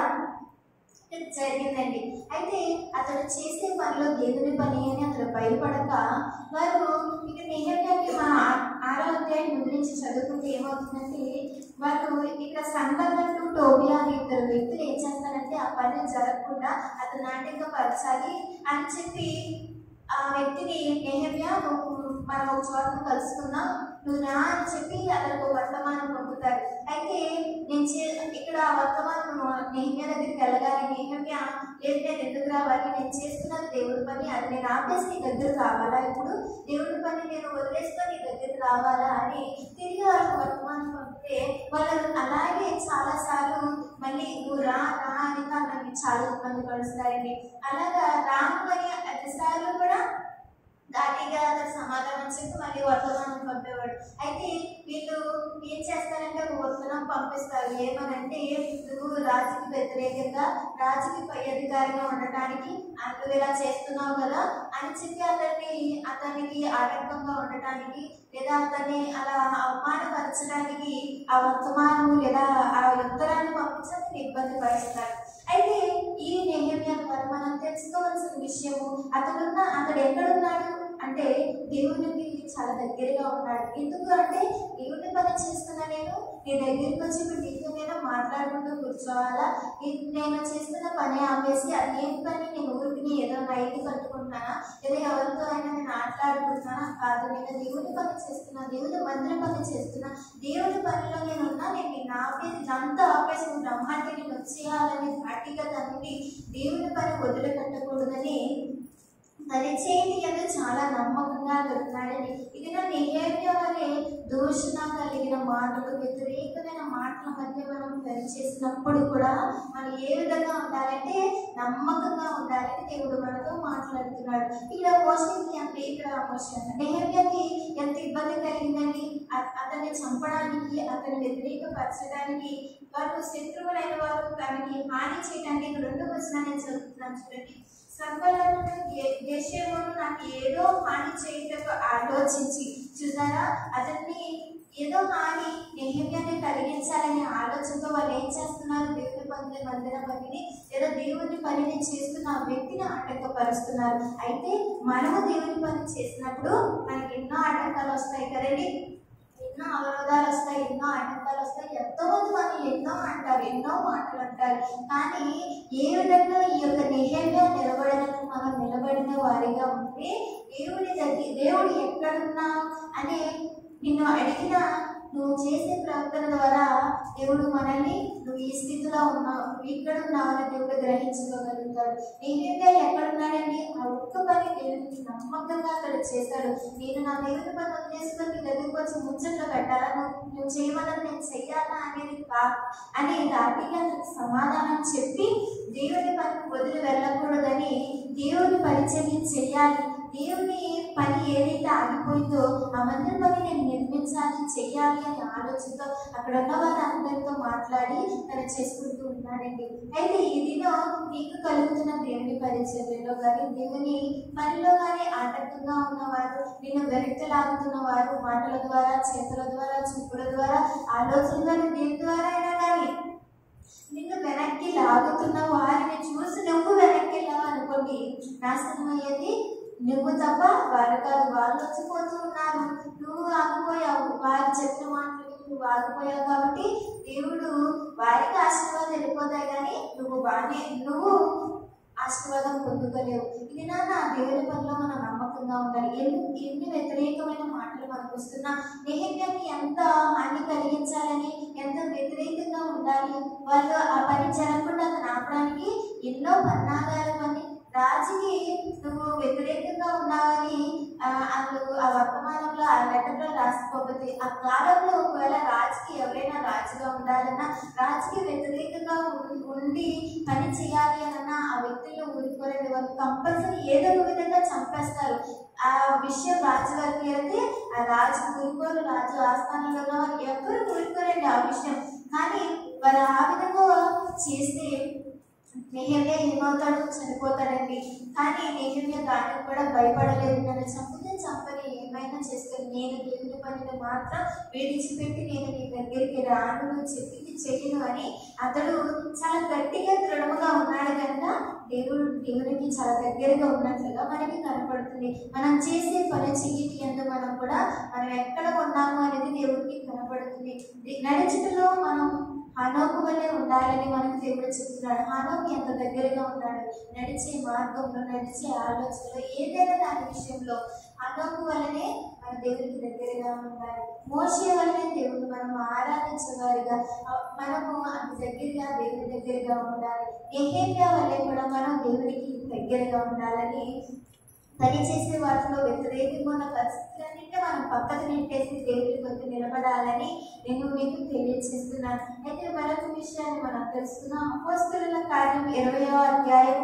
జరిగిందండి. అయితే అతను చేసే పనిలో దేవుని పని అని అతను భయపడక వారు ఇక నెహెమ్యాకి మన 6వ అధ్యాయం ముందు నుంచి చదువుకుంటే ఏమవుతుందంటే, వాళ్ళు ఇక్కడ సంబర్లటు టోబియా అనే ఇద్దరు వ్యక్తులు ఏం చేస్తారంటే ఆ పని జరగకుండా అతను నాటకపరచాలి అని చెప్పి ఆ వ్యక్తిని నెహెమ్యా మనం ఒక చోట కలుసుకుందాం, నువ్వు రా అని చెప్పి అతనికి వర్తమానం పంపుతారు. అయితే ఇక్కడ వర్తమానం నెహెమ్యా దగ్గరికి వెళ్ళగానే నెహెమ్యా, లేదు నేను ఎందుకు రావాలి, నేను చేస్తున్నది దేవుడి పని, అది నేను ఆపేసి నీ దగ్గరకు రావాలా, ఇప్పుడు దేవుడి పని నేను వదిలేసుకొని నీ దగ్గరికి రావాలా అని తిరిగి వాళ్ళకి వర్తమానం పంపితే వాళ్ళు అలాగే చాలాసార్లు మళ్ళీ నువ్వు రా అని నన్ను చాలా ఇబ్బంది పడుస్తారండి. అలాగా రామని 10 సార్లు కూడా దాటిగా అతను సమాధానం చెప్పి మళ్ళీ వర్తమానం పంపేవాడు. అయితే వీళ్ళు ఏం చేస్తారంటే ఒక వర్తమానం పంపిస్తారు. ఏమనంటే, నువ్వు రాజుకి వ్యతిరేకంగా, రాజుకి పై అధికారిగా ఉండటానికి నువ్వు ఇలా చేస్తున్నావు కదా అని చెప్పి అతనికి ఆటంకంగా ఉండటానికి లేదా అతన్ని అలా అవమానపరచడానికి ఆ వర్తమానం లేదా ఆ ఉత్తరాన్ని పంపించి అతన్ని ఇబ్బంది పరుస్తారు. అయితే ఈ నెహెమ్యా ద్వారా మనం తెలుసుకోవాల్సిన విషయము, అతడు ఎక్కడున్నాడు అంటే దేవునికి చాలా దగ్గరగా ఉన్నాడు. ఎందుకు అంటే దేవుని పని చేస్తున్నా నేను నీ దగ్గరికి వచ్చి ఇప్పుడు నీతో నేను మాట్లాడుకుంటూ కూర్చోవాలా, నేను చేస్తున్న పని ఆపేసి అది ఏం పని, నేను ఊరికి ఏదో నైట్ కట్టుకుంటున్నానా లేదా ఎవరితో అయినా నేను ఆటలాడుకుంటున్నానా కాదు, నేను దేవుని పని చేస్తున్నా, దేవుని మందిర పని చేస్తున్నా, దేవుని పనిలో నేను ఉన్నా, నేను ఇదంతా ఆపేసి నువ్వు రమ్మంటే నేను వచ్చేయాలని గట్టిగా తండ్రి దేవుని పని వదిలిపెట్టకూడదని పరిచయం అని చాలా నమ్మకంగా దొరుకుతున్నాడని. ఇది నా నెహెమ్యా వలె దూషణ కలిగిన మాటలు, వ్యతిరేకమైన మాటల మధ్య మనం పనిచేసినప్పుడు కూడా మనం ఏ విధంగా ఉండాలంటే నమ్మకంగా ఉండాలని దేవుడు మనతో మాట్లాడుతున్నాడు. ఇక్కడ మోషకి అంటే నెహెమ్యాకి ఎంత ఇబ్బంది కలిగిందని, అతన్ని చంపడానికి, అతన్ని వ్యతిరేకపరచడానికి, వారు శత్రువులైన వారు తనకి హాని చేయడానికి 2వ వచనాన్ని చదువుతున్నాను చూడండి. సంబలను దేశమును నాకు ఏదో హాని చేయటకు ఆలోచించి, చూసారా, అతన్ని ఏదో హాని నెహెమ్యాని కలిగించాలనే ఆలోచనతో వాళ్ళు ఏం చేస్తున్నారు, దేవుని మందిర పనిని లేదా దేవుని పనిని చేస్తున్న ఆ వ్యక్తిని ఆటంకపరుస్తున్నారు. అయితే మనము దేవుని పని చేసినప్పుడు మనకి ఎన్నో ఆటంకాలు వస్తాయి కదండి, ఎన్నో అవరోధాలు వస్తాయి, ఎన్నో ఆటంకాలు వస్తాయి, ఎంతోమంది మనం ఎన్నో అంటారు, ఎన్నో మాటలు అంటారు. కానీ ఏ విధంగా ఈ యొక్క నెహెమ్యా నిలబడడానికి మనం నిలబడిన వారిగా ఉంటే దేవుడు ఎక్కడున్నా అని నిన్ను అడిగిన నువ్వు చేసే ప్రవర్తన ద్వారా దేవుడు మనల్ని నువ్వు ఈ స్థితిలో ఉన్నావు, నువ్వు ఇక్కడ ఉన్నావని దేవుడు గ్రహించుకోగలుగుతాడు. నెహెమ్యా ఎక్కడున్నాడండి? ఆ ఒక్క పని దేవుడికి నమ్మకంగా అక్కడ చేశాడు. నేను నా దేవుని పని వదిలేసుకొని నీ దగ్గరికి వచ్చి ముచ్చట్లు పెట్టాలా, నువ్వు చేయమని నేను చెయ్యాలా అనేది అని దాటిగా అతనికి సమాధానం చెప్పి దేవుని పని వదిలి వెళ్ళకూడదని దేవుని పరిచర్య చెయ్యాలి. దేవుని పని ఏదైతే ఆగిపోయిందో ఆ మందిర పని నేను నిర్మించాలి, చెయ్యాలి అనే ఆలోచనతో అక్కడ ఉన్న వారందరితో మాట్లాడి తను చేసుకుంటూ ఉన్నాడండి. అయితే ఈ దినం నీకు కలుగుతున్న దేవుని పరిచర్యలో కానీ దేవుని పనిలో కానీ ఆటంకంగా ఉన్నవారు, నిన్ను వెనక్కి లాగుతున్న వారు, మాటల ద్వారా, చేతుల ద్వారా, చూపుల ద్వారా, ఆలోచన ద్వారా, దేని ద్వారా అయినా కానీ నిన్ను వెనక్కి లాగుతున్న వారిని చూసి నువ్వు వెనక్కి వెళ్ళావనుకోండి, నాశనం అయ్యేది నువ్వు తప్ప వారు కాదు. వాళ్ళు వచ్చిపోతూ ఉన్నారు, నువ్వు ఆగిపోయావు. వారు చెప్పిన మాటలు నువ్వు ఆగిపోయావు కాబట్టి దేవుడు వారికి ఆశీర్వాదం వెళ్ళిపోతాయి, కానీ నువ్వు ఆశీర్వాదం పొందుకోలేవు. ఇది నా దేవుని పనిలో మనం నమ్మకంగా ఉండాలి. ఎన్ని వ్యతిరేకమైన మాటలు మనకు వస్తున్నా, నెహెమ్యాకి ఎంత హాని కలిగించాలని, ఎంత వ్యతిరేకంగా ఉండాలి, వాళ్ళు ఆ పని జరగకుండా అతను ఆపడానికి ఎన్నో పన్నాగాలు పని రాజుకి నువ్వు వ్యతిరేకంగా ఉన్నావని అందుకు ఆ వర్తమానంలో ఆ లెటర్లో రాసుకోకపోతే ఆ కాలంలో ఒకవేళ రాజుకి ఎవరైనా రాజుగా ఉండాలన్నా, రాజుకి వ్యతిరేకంగా ఉండి పని చేయాలి అన్నా ఆ వ్యక్తుల్లో ఊరుకోలేని వాళ్ళు కంపల్సరీ ఏదో ఒక విధంగా చంపేస్తారు. ఆ విషయం రాజు గారికి వెళ్తే ఆ రాజు ఊరుకోరు, రాజు ఆస్థానంలో ఉన్న వారు ఎవరు ఊరుకోరండి ఆ విషయం. కానీ వారు ఆ విధంగా చేస్తే నెహెమ్యా ఏమవుతాడు? చనిపోతాడండి. కానీ నెహెమ్యా దానికి కూడా భయపడలేదు. నన్ను చంపితే చంపని, ఏమైనా చేస్తాను, నేను దేవుని పనిని మాత్రం విడిచిపెట్టి నేను నీ దగ్గరికి రాను, చెప్పింది చెయ్యను అని అతడు చాలా గట్టిగా దృఢముగా ఉన్నాడు కనుక దేవునికి చాలా దగ్గరగా ఉన్నట్లుగా మనకి కనపడుతుంది. మనం చేసే పని చెయ్యిటి ఎందు మనం ఎక్కడ ఉన్నాము అనేది దేవుడికి కనపడుతుంది. నడిచిటలో మనం హనోకు వలె ఉండాలని మనకు దేవుడు చెప్తున్నాడు. హనోకు ఎంత దగ్గరగా ఉన్నాడు, నడిచే మార్గంలో, నడిచే ఆలోచనలో, ఏదైనా దాని విషయంలో హనోకు వలనే మన దేవుడికి దగ్గరగా ఉండాలి. మోషే వలనే దేవుడు మనం ఆరాధించేవారిగా మనము అంత దగ్గరగా దేవుడి దగ్గరగా ఉండాలి. నెహెమ్యా వలె కూడా మనం దేవుడికి దగ్గరగా ఉండాలని, పని చేసే వాటిలో వ్యతిరేకంగా ఉన్న పరిస్థితులన్నింటినీ మనం పక్కకు నెట్టేసి దేవుడి కొరకు నిలబడాలని నేను మీకు తెలియజేస్తున్నాను. అయితే మరొక విషయాన్ని మనం తెలుసుకున్నాం. అపోస్తలుల కార్యం 20వ అధ్యాయం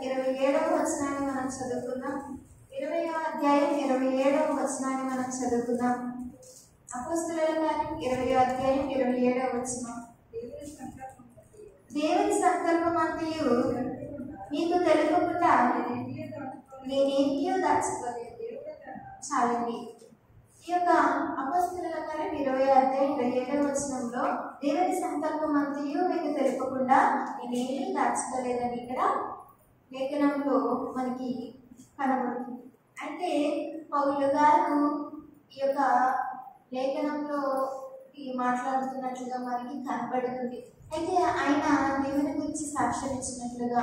27వ వచనాన్ని మనం చదువుకున్నాం. 20వ అధ్యాయం 27వ వచనాన్ని మనం చదువుకున్నాం. అపోస్తలుల కార్యం 20వ అధ్యాయం 27వ వచనం. దేవుని సంకల్పం అంతయు నీకు తెలుపకుండా నేనేమియో దాచుకోలేదు. చాలండి. ఈ యొక్క అపోస్తలుల కార్యం 20వ అధ్యాయం 27వ వచనంలో దేవుని సంకల్పం అంతయు మీకు తెలుపకుండా నేనేమీ దాచుకోలేదని ఇక్కడ లేఖనంలో మనకి కనబడుతుంది. అయితే పౌలు గారు ఈ యొక్క లేఖనంలో మాట్లాడుతున్నట్లుగా మనకి కనబడుతుంది. అయితే ఆయన దేవుని గురించి సాక్ష్యం ఇచ్చినట్లుగా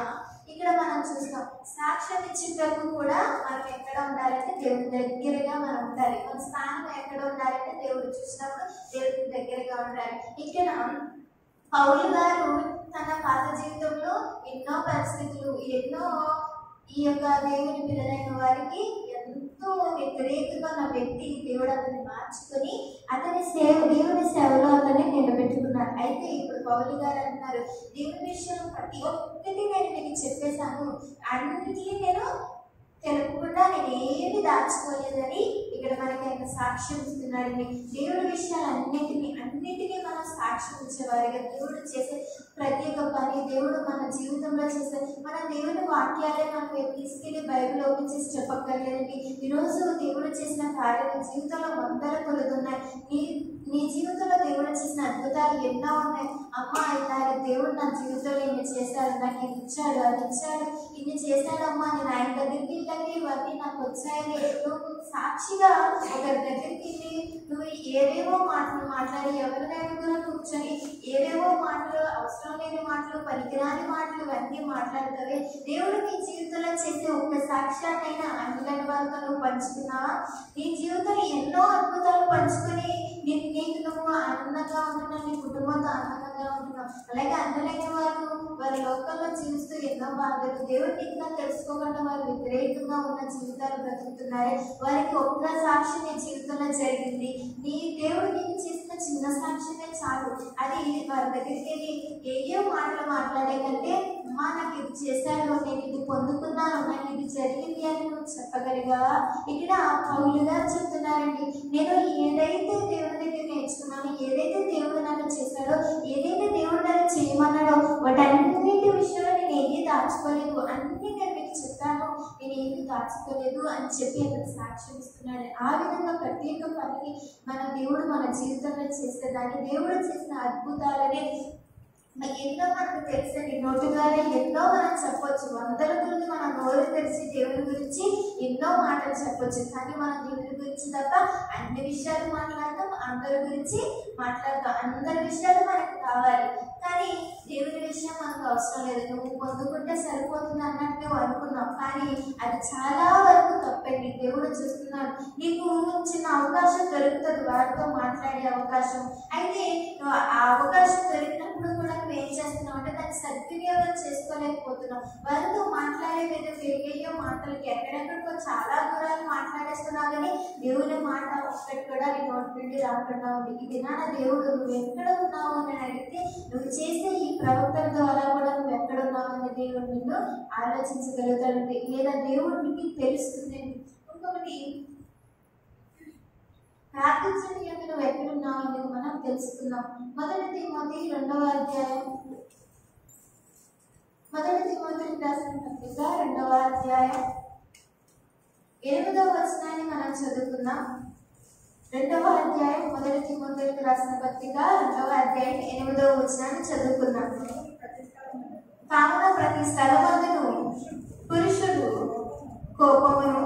ఇక్కడ మనం చూస్తాం. సాక్ష్యం ఇచ్చేటప్పుడు కూడా మనం ఎక్కడ ఉండాలంటే దేవుడి దగ్గరగా మనం ఉండాలి. మన స్థానం ఎక్కడ ఉండాలంటే దేవుడు చూసినప్పుడు దేవుడికి దగ్గరగా ఉండాలి. ఇక్కడ పౌలు గారు తన పాత జీవితంలో ఎన్నో పరిస్థితులు, ఈ యొక్క దేవుని పిల్లలైన వారికి ఎంతో వ్యతిరేకంగా ఉన్న వ్యక్తి దేవుడు అతన్ని మార్చుకొని దేవుని సేవలో అతన్ని నిలబెట్టుకున్నారు. అయితే ఇప్పుడు పౌలు గారు అంటున్నారు, దేవుని విషయం ప్రతి ఒక్కటి నేను మీకు చెప్పేశాను, అన్నిటికీ నేను తెలుపకుండా నేను ఏమి దాచుకోలేదని ఇక్కడ మనకి ఆయన సాక్ష్యం ఇస్తున్నాడండి. దేవుడి విషయాలన్నిటినీ మనం సాక్ష్యం ఇచ్చేవారిగా, దేవుడు చేసే ప్రతి ఒక్క పని, దేవుడు మన జీవితంలో చేసే మన దేవుని వాక్యాలే మనకు తీసుకెళ్ళి బైబిల్ ఓపెన్ చేసి చెప్పక్కర్లేదండి. ఈరోజు దేవుడు చేసిన కార్యాలు జీవితంలో వందల కొలుగున్నాయి. నీ జీవితంలో దేవుడు చేసిన అద్భుతాలు ఎన్నో ఉన్నాయి. అమ్మా ఇలాగ దేవుడు నా జీవితంలో ఇన్ని చేశాడు, నాకు ఇది ఇచ్చాడు, అది ఇచ్చాడు, ఇన్ని చేశాడమ్మా, నేను ఆయన దగ్గరికి వెళ్ళాలి, ఇవన్నీ నాకు వచ్చాయని నువ్వు సాక్షిగా ఒకరి దగ్గరికి వెళ్ళి నువ్వు ఏవేవో మాటలు మాట్లాడి ఎవరి దగ్గర కూర్చొని ఏవేవో మాటలు, అవసరం లేని మాటలు, పనికిరాని మాటలు ఇవన్నీ మాట్లాడతావే. దేవుడు నీ జీవితంలో చేసే ఒక్క సాక్ష్యాన్నైనా అందుకని వారితో నువ్వు పంచుకున్నావా? నీ జీవితంలో ఎన్నో అద్భుతాలు పంచుకొని నీకు నువ్వు ఆనందంగా ఉంటున్నావు, నీ కుటుంబంతో ఆనందంగా ఉంటున్నావు. అలాగే అందలేని వారి లోకంలో జీవిస్తూ ఎన్నో బాధలు దేవుడిని ఇంకా తెలుసుకోకుండా వారు వ్యతిరేకంగా ఉన్న జీవితాలు బ్రతుకుతున్నారే. వారికి ఒక్క సాక్షి నీ జీవితంలో జరిగింది. నీ దేవుడు నీకు చేసిన చిన్న సాక్ష్యమే చాలు. అది వారి దగ్గరికి వెళ్ళి ఏయో మాటలు మాట్లాడే కంటే అమ్మా నాకు ఇది చేశాడు, నేను ఇది పొందుకున్నాను, నాకు ఇది జరిగింది అని నువ్వు చెప్పగలిగావా? ఇక్కడ పౌలు గారు చెప్తున్నారండి, నేను ఏదైతే దేవుడి దగ్గర నేర్చుకున్నాను, ఏదైతే దేవుడు నన్ను చేశాడో, ఏదైతే దేవుడు నన్ను చేయమన్నాడో వాటన్నిటి విషయంలో నేను ఏది దాచుకోలేదు, అన్ని నేను మీకు చెప్పాను, నేను ఏది దాచుకోలేదు అని చెప్పి అక్కడ సాక్ష్యం ఇస్తున్నాడు. ఆ విధంగా ప్రతి ఒక్క పనిని మన దేవుడు మన జీవితంలో చేసేదాన్ని, దేవుడు చేసిన అద్భుతాలని ఎన్నో మనకు తెలిసండి. నోటి ద్వారా ఎన్నో మనం చెప్పొచ్చు, వందల గురించి మన నోరు తెరిచి దేవుని గురించి ఎన్నో మాటలు చెప్పొచ్చు. కానీ మనం దేవుని గురించి తప్ప అన్ని విషయాలు మాట్లాడతాం, అందరి గురించి మాట్లాడతాం, అందరి విషయాలు మనకు కావాలి. కానీ దేవుని విషయం మనకు అవసరం లేదు, నువ్వు పొందుకుంటే సరిపోతుంది అన్నట్టు నువ్వు అనుకున్నావు. కానీ అది చాలా వరకు తప్పండి. దేవుడు చూస్తున్నాడు, నీకు చిన్న అవకాశం దొరుకుతుంది వారితో మాట్లాడే అవకాశం. అయితే నువ్వు ఆ అవకాశం దొరికినప్పుడు కూడా నువ్వు ఏం చేస్తున్నావు అంటే దాన్ని సద్వినియోగం చేసుకోలేకపోతున్నావు. వారితో మాట్లాడే మీద వేగయ్యో మాటలకి ఎక్కడెక్కడికో చాలా దూరాలు మాట్లాడేస్తున్నావు, కానీ దేవుని మాట ఒక్కటి కూడా నీ నోటి నుండి రాకుండా ఉంది. ఇది నా దేవుడు నువ్వు ఎక్కడ ఉన్నావు అని అడిగితే నువ్వు చేసే ఈ ప్రవర్తన ద్వారా కూడా నువ్వు ఎక్కడ ఉన్నావు అని దేవుడు నిన్ను ఆలోచించగలుగుతాడు, లేదా దేవుడు నీకు తెలుస్తుంది. ఇంకొకటి ప్రార్థించండి అంటే నువ్వు ఎక్కడున్నావు అనేది మనం తెలుసుకుందాం. మొదటి తిమోతి 2వ అధ్యాయం, మొదటి తిమోతికి రాసిన పత్రిక 2వ అధ్యాయం 8వ వచనాన్ని మనం చదువుకుందాం. 2వ అధ్యాయం మొదటి తిమోతికి రాసిన పత్రిక 2వ అధ్యాయం 8వ వచనాన్ని చదువుకుందాం. కావున ప్రతి స్థలమందును పురుషుడు కోపమును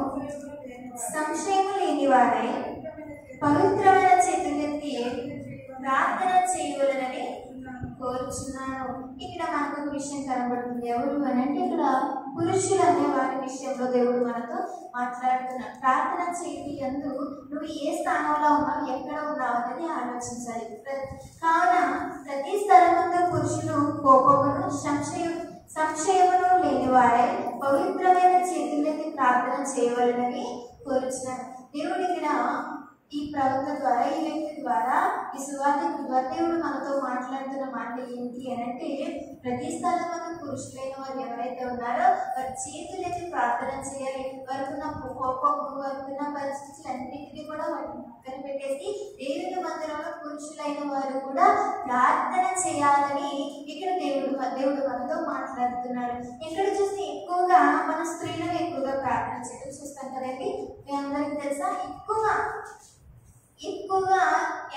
సంశయము లేనివాడై పవిత్రమైన చేతులెత్తి ప్రార్థన చేయవలనని కోరుచున్నాను. ఇక్కడ మనకు ఒక విషయం కనబడుతుంది. ఎవరు అని అంటే ఇక్కడ పురుషులు అనే వారి విషయంలో దేవుడు మనతో మాట్లాడుతున్నాడు. ప్రార్థన చేయని యందు నువ్వు ఏ స్థానంలో ఉన్నావు, ఎక్కడ ఉన్నావు అనేది ఆలోచించాలి. కావున ప్రతి స్థలమందు పురుషులు కోపమును సంశయమును లేనివాడై పవిత్రమైన చేతులెత్తి ప్రార్థన చేయవలనని కోరుచున్నాడు. దేవుడు ఇక్కడ ఈ ప్రవక్త ద్వారా, ఈ వ్యక్తి ద్వారా, ఈ సువార్తికుడి ద్వారా దేవుడు మనతో మాట్లాడుతున్న మాట ఏంటి అని అంటే, ప్రతి స్థలంలో పురుషులైన వారు ఎవరైతే ఉన్నారో వారి చేతులెత్తి ప్రార్థన చేయాలి. వారికున్న కోపము, వారికున్న పరిస్థితులన్నింటినీ కూడా వాటిని పక్కన పెట్టేసి దేవుని మందిరంలో పురుషులైన వారు కూడా ప్రార్థన చేయాలని ఇక్కడ దేవుడు మనతో మాట్లాడుతున్నాడు. ఇక్కడ చూస్తే ఎక్కువగా మన స్త్రీలను ఎక్కువగా ప్రార్థన చేయడం చూస్తాం కదండి. మీ అందరికి తెలుసా, ఎక్కువగా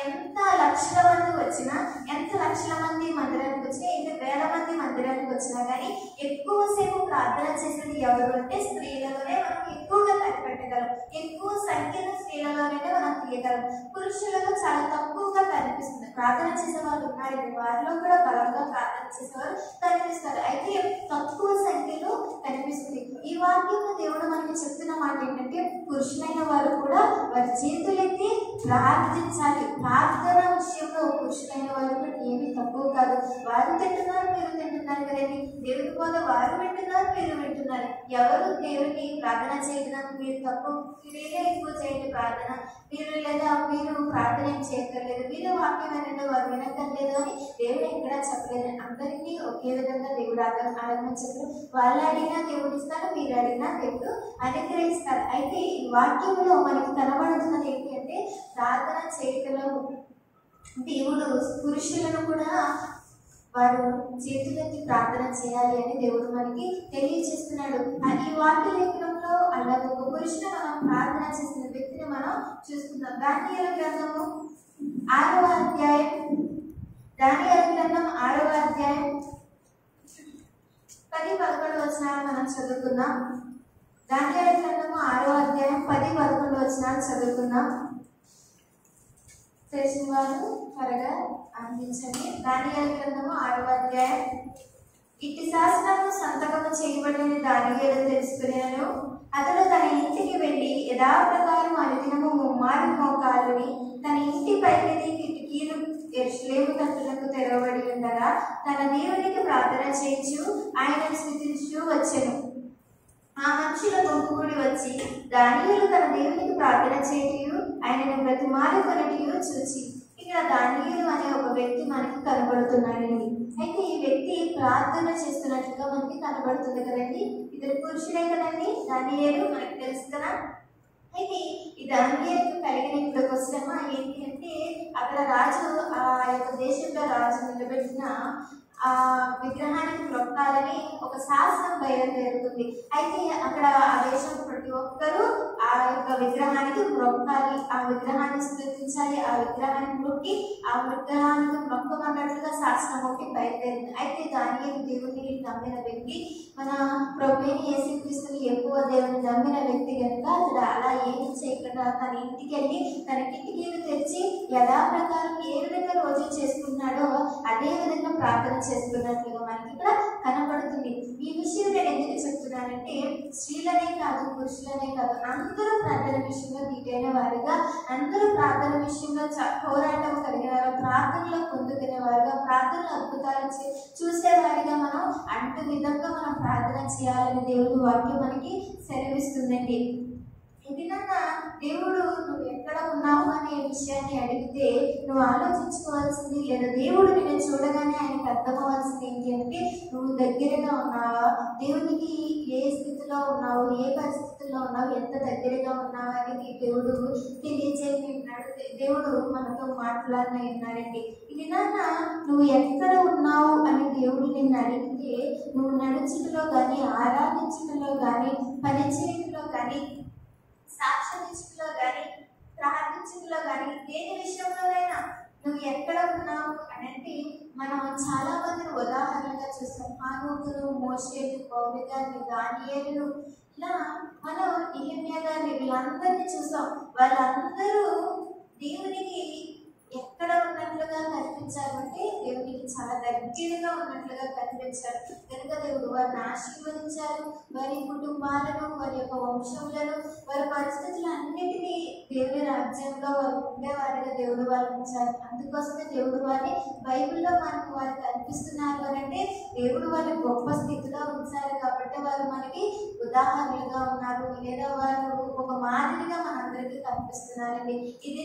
ఎంత లక్షల మంది వచ్చినా, ఎంత లక్షల మంది మందిరానికి వచ్చినా, ఎన్ని వేల మంది మందిరానికి వచ్చినా కానీ ఎక్కువసేపు ప్రార్థన చేసేది ఎవరు అంటే స్త్రీలలోనే మనం ఎక్కువగా కనిపెట్టగలం. ఎక్కువ సంఖ్యలో స్త్రీలలోనే మనం తీయగలం. పురుషులలో చాలా తక్కువగా కనిపిస్తుంది. ప్రార్థన చేసే వాళ్ళు ఉన్నారు, వారిలో కూడా బలంగా ప్రార్థన చేసేవారు కనిపిస్తారు, అయితే తక్కువ సంఖ్యలో కనిపిస్తుంది. ఈ వాక్యంలో దేవుడు మనకి చెప్తున్న మాట ఏంటంటే, పురుషులైన వారు కూడా వారి చేతులెత్తి ప్రార్థించాలి. ప్రార్థన విషయంలో పురుషులైన వారు కూడా ఏమీ తక్కువ కాదు. వారు తింటున్నారు, మీరు తింటున్నారు కదండి. దేవుడి పోతే వారు వింటున్నారు, మీరు వింటున్నారు. ఎవరు దేవుడిని ప్రార్థన చేయడం మీరు తక్కువ, మీరే ఎక్కువ చేయండి ప్రార్థన, మీరు ప్రార్థన ఏం చేయక్కర్లేదు, మీరు వాక్యం వినండి, వారు వినక్కర్లేదు అని దేవుడు ఎక్కడా చెప్పలేదు. అందరికీ ఒకే విధంగా దేవుడు అడగమని చెప్పారు. వాళ్ళు అడిగినా దేవుడు ఇస్తారు, మీరు అడిగినా దేవుడు అనుగ్రహిస్తారు. అయితే ఈ వాక్యంలో మనకి కనబడుతున్నది ఏంటి అంటే, ప్రార్థన చేయటంలో దేవుడు పురుషులను కూడా వారు చేతులెత్తి ప్రార్థన చేయాలి అని దేవుడు మనకి తెలియజేస్తున్నాడు. ఈ వాక్య లేఖనంలో అలాగే ఒక పురుషుని మనం ప్రార్థన చేసిన వ్యక్తిని మనం చూస్తున్నాం. దానియేలు గ్రంథము 6వ అధ్యాయం, దానియేలు గ్రంథం 6వ అధ్యాయం 10-11 వచనాలు మనం చదువుకుందాం. దానియేలు గ్రంథము 6వ అధ్యాయం 10-11 వచనాలు చదువుకుందాం. తెలిసిన వారు త్వరగా అందించండి. దానియేలు గ్రంథము 6వ అధ్యాయం. ఇట్టి శాసనము సంతకము చేయబడిన దానియేలు తెలుసుకునేను. అతడు తన ఇంటికి వెళ్ళి యథాప్రకారం అనుదినము ముమ్మారు మోకాలుని తన ఇంటి పైకి కిటికీలు యెరూషలేము తలుపులకు తెరవబడి ఉండగా తన దేవునికి ప్రార్థన చేయించు ఆయనను స్తుతించు వచ్చెను. ఆ మనుషుల గుంపు కూడి వచ్చి దానియేలు తన దేవునికి ప్రార్థన చేయు ఆయనను బ్రతిమాలుకొనుటయు చూచి, ఇక్కడ దానియేలు అనే ఒక వ్యక్తి మనకి కనబడుతున్నాడండి. అయితే ఈ వ్యక్తి ప్రార్థన చేస్తున్నట్లుగా మనకి కనబడుతుంది కదండి. ఇద్దరు పురుషులే కదండి. దానియేలు మనకి తెలుసు కదా. అయితే ఈ దానియేలుకు కలిగిన ఇప్పుడు క్వశ్చన్ ఏంటి అంటే, అక్కడ రాజు ఆ యొక్క దేశంలో రాజు నిలబెట్టిన ఆ విగ్రహానికి మొక్కాలని ఒక శాసనం బయలుదేరుతుంది. అయితే అక్కడ ఆ దేశం ప్రతి ఒక్కరూ ఆ యొక్క విగ్రహానికి మొక్కాలి, ఆ విగ్రహాన్ని స్తుతించాలి, ఆ విగ్రహాన్ని మొక్కి ఆ విగ్రహానికి మొక్కమన్నట్లుగా శాసనం ఒకటి బయలుదేరింది. అయితే దానియేలు దేవుని నమ్మిన వ్యక్తి, మన ప్రభువైన యేసుక్రీస్తుని ఎక్కువ దేవుని నమ్మిన వ్యక్తి కనుక అతడు అలా ఏమి చేయకుండా తన ఇంటికి వెళ్ళి తన కిటికీలు తెరిచి యథాప్రకారం ఏ విధంగా రోజు చేసుకుంటున్నాడో అదే విధంగా ప్రార్థన చేసుకున్నట్లుగా మనకి ఇక్కడ కనబడుతుంది. ఈ విషయం నేను ఎందుకు చెప్తున్నానంటే, స్త్రీలనే కాదు పురుషులనే కాదు అందరూ ప్రార్థన విషయంలో దీటైన వారుగా, అందరూ ప్రార్థన విషయంలో పోరాటం కలిగిన వారు, ప్రార్థనలో పొందుకునే వారుగా, ప్రార్థనలు అద్భుతాలు చూసేవారిగా మనం అంటు విధంగా మనం ప్రార్థన చేయాలని దేవుడి వాక్యం మనకి సెలవిస్తుందండి. ఇదినన్నా దేవుడు నువ్వు ఎక్కడ ఉన్నావు అనే విషయాన్ని అడిగితే నువ్వు ఆలోచించుకోవాల్సింది, లేదా దేవుడు నిన్ను చూడగానే ఆయనకు అర్థమవలసింది ఏంటి అంటే, నువ్వు దగ్గరగా ఉన్నావా, దేవునికి ఏ స్థితిలో ఉన్నావు, ఏ పరిస్థితుల్లో ఉన్నావు, ఎంత దగ్గరగా ఉన్నావు అనేది దేవుడు తెలియజేసి ఉన్నాడు. దేవుడు మనతో మాట్లాడిన ఉన్నాడండి. ఇది నాన్న నువ్వు ఎక్కడ ఉన్నావు అని దేవుడు నిన్ను అడిగితే, నువ్వు నడుచుటలో కానీ, ఆరాధించటంలో కానీ, పనిచేయటంలో కానీ, సాక్షించటంలో కానీ, ప్రార్థించటంలో కానీ, దేని విషయంలోనైనా నువ్వు ఎక్కడ ఉన్నావు అని అంటే, మనం చాలా మందిని ఉదాహరణగా చూస్తాం. హానోకును, మోషేలు, పౌలు గారిని, దానియేలును, ఇలా మనం నెహెమ్యా గారిని, వీళ్ళందరినీ చూస్తాం. వాళ్ళందరూ దేవునికి ఎక్కడ ఉన్నట్లుగా కనిపించారు అంటే, దేవునికి చాలా దగ్గరగా ఉన్నట్లుగా కనిపించారు. కనుక దేవుడు వారిని ఆశీర్వదించారు. వారి కుటుంబాలను, వారి యొక్క వంశములను, వారి పరిస్థితులన్నిటినీ దేవుని రాజ్యంలో వారు ఉండేవారిగా దేవుడు వారిని ఉంచారు. అందుకోసమే దేవుడు వారిని బైబిల్లో మనకు వారు కనిపిస్తున్నారు అని అంటే, దేవుడు వారిని గొప్ప స్థితిలో ఉంచారు కాబట్టి వారు మనకి ఉదాహరణలుగా ఉన్నారు, లేదా వారు ఒక మాదిరిగా మనందరికీ కనిపిస్తున్నారండి. ఇది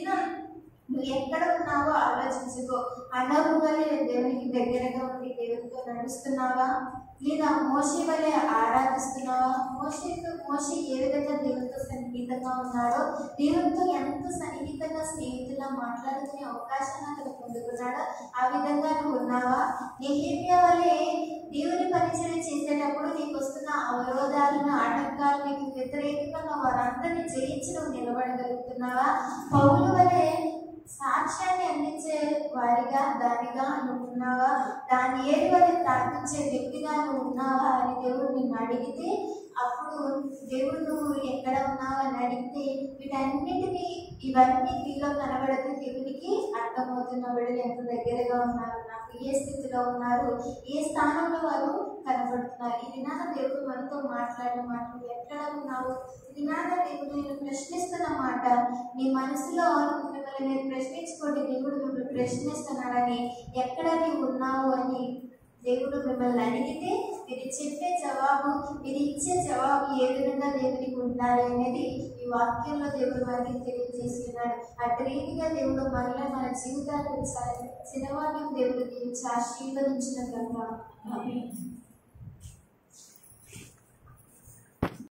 నువ్వు ఎక్కడ ఉన్నావో ఆలోచించుకో. అన్నపు వలె దేవునికి దగ్గరగా ఉండి దేవునితో నడుస్తున్నావా, లేదా మోషే వలె ఆరాధిస్తున్నావా? మోషే ఏ విధంగా దేవునితో సన్నిహితంగా ఉన్నాడో, దేవునితో ఎంత సన్నిహితంగా స్నేహితులా మాట్లాడుకునే అవకాశాన్ని అతను పొందుకున్నాడో ఆ విధంగా నువ్వు ఉన్నావా? నెహెమ్యా వలె దేవుని పరిచయం చేసేటప్పుడు నీకు వస్తున్న అవరోధాలను, ఆటంకాలు, నీకు వ్యతిరేకంగా వారందరినీ జయించి నువ్వు నిలబడగలుగుతున్నావా? పౌలు వలె సాక్ష్యాన్ని అందించే వారిగా, దానిగా నువ్వు ఉన్నావా? దాని ఏది వల్ల ప్రార్థించే వ్యక్తిగా నువ్వు ఉన్నావా అని దేవుడు నిన్ను అడిగితే, అప్పుడు దేవుడు నువ్వు ఎక్కడ ఉన్నావు అని అడిగితే ఇవన్నీ నీలో కనబడితే దేవునికి అర్థమవుతున్న వీళ్ళు ఎంత దగ్గరగా ఉన్నారు, నాకు ఏ స్థితిలో ఉన్నారు, ఏ స్థానంలో వారు కనబడుతున్నారు. ఈ వినాన దేవుడు మనతో మాట్లాడిన మాట, నువ్వు ఎక్కడ ఉన్నావు, ఈ వినాన దేవుడు నేను ప్రశ్నిస్తున్న మాట నీ మనసులో మిమ్మల్ని మీరు ప్రశ్నించుకోండి. దేవుడు మిమ్మల్ని ప్రశ్నిస్తున్నాడని, ఎక్కడ నీవు ఉన్నావు అని దేవుడు మిమ్మల్ని అడిగితే మీరు చెప్పే జవాబు, మీరు ఇచ్చే జవాబు ఏ విధంగా దేవునికి ఉండాలి అనేది ఈ వాక్యంలో దేవుడు మనకి తెలియజేస్తున్నాడు. అటు రీతిగా దేవుడు మనలో మన జీవితాలు ఉంచాలి. చిన్నవాళ్ళని దేవుడు దీవించి ఆశీర్వదించిన కనుక.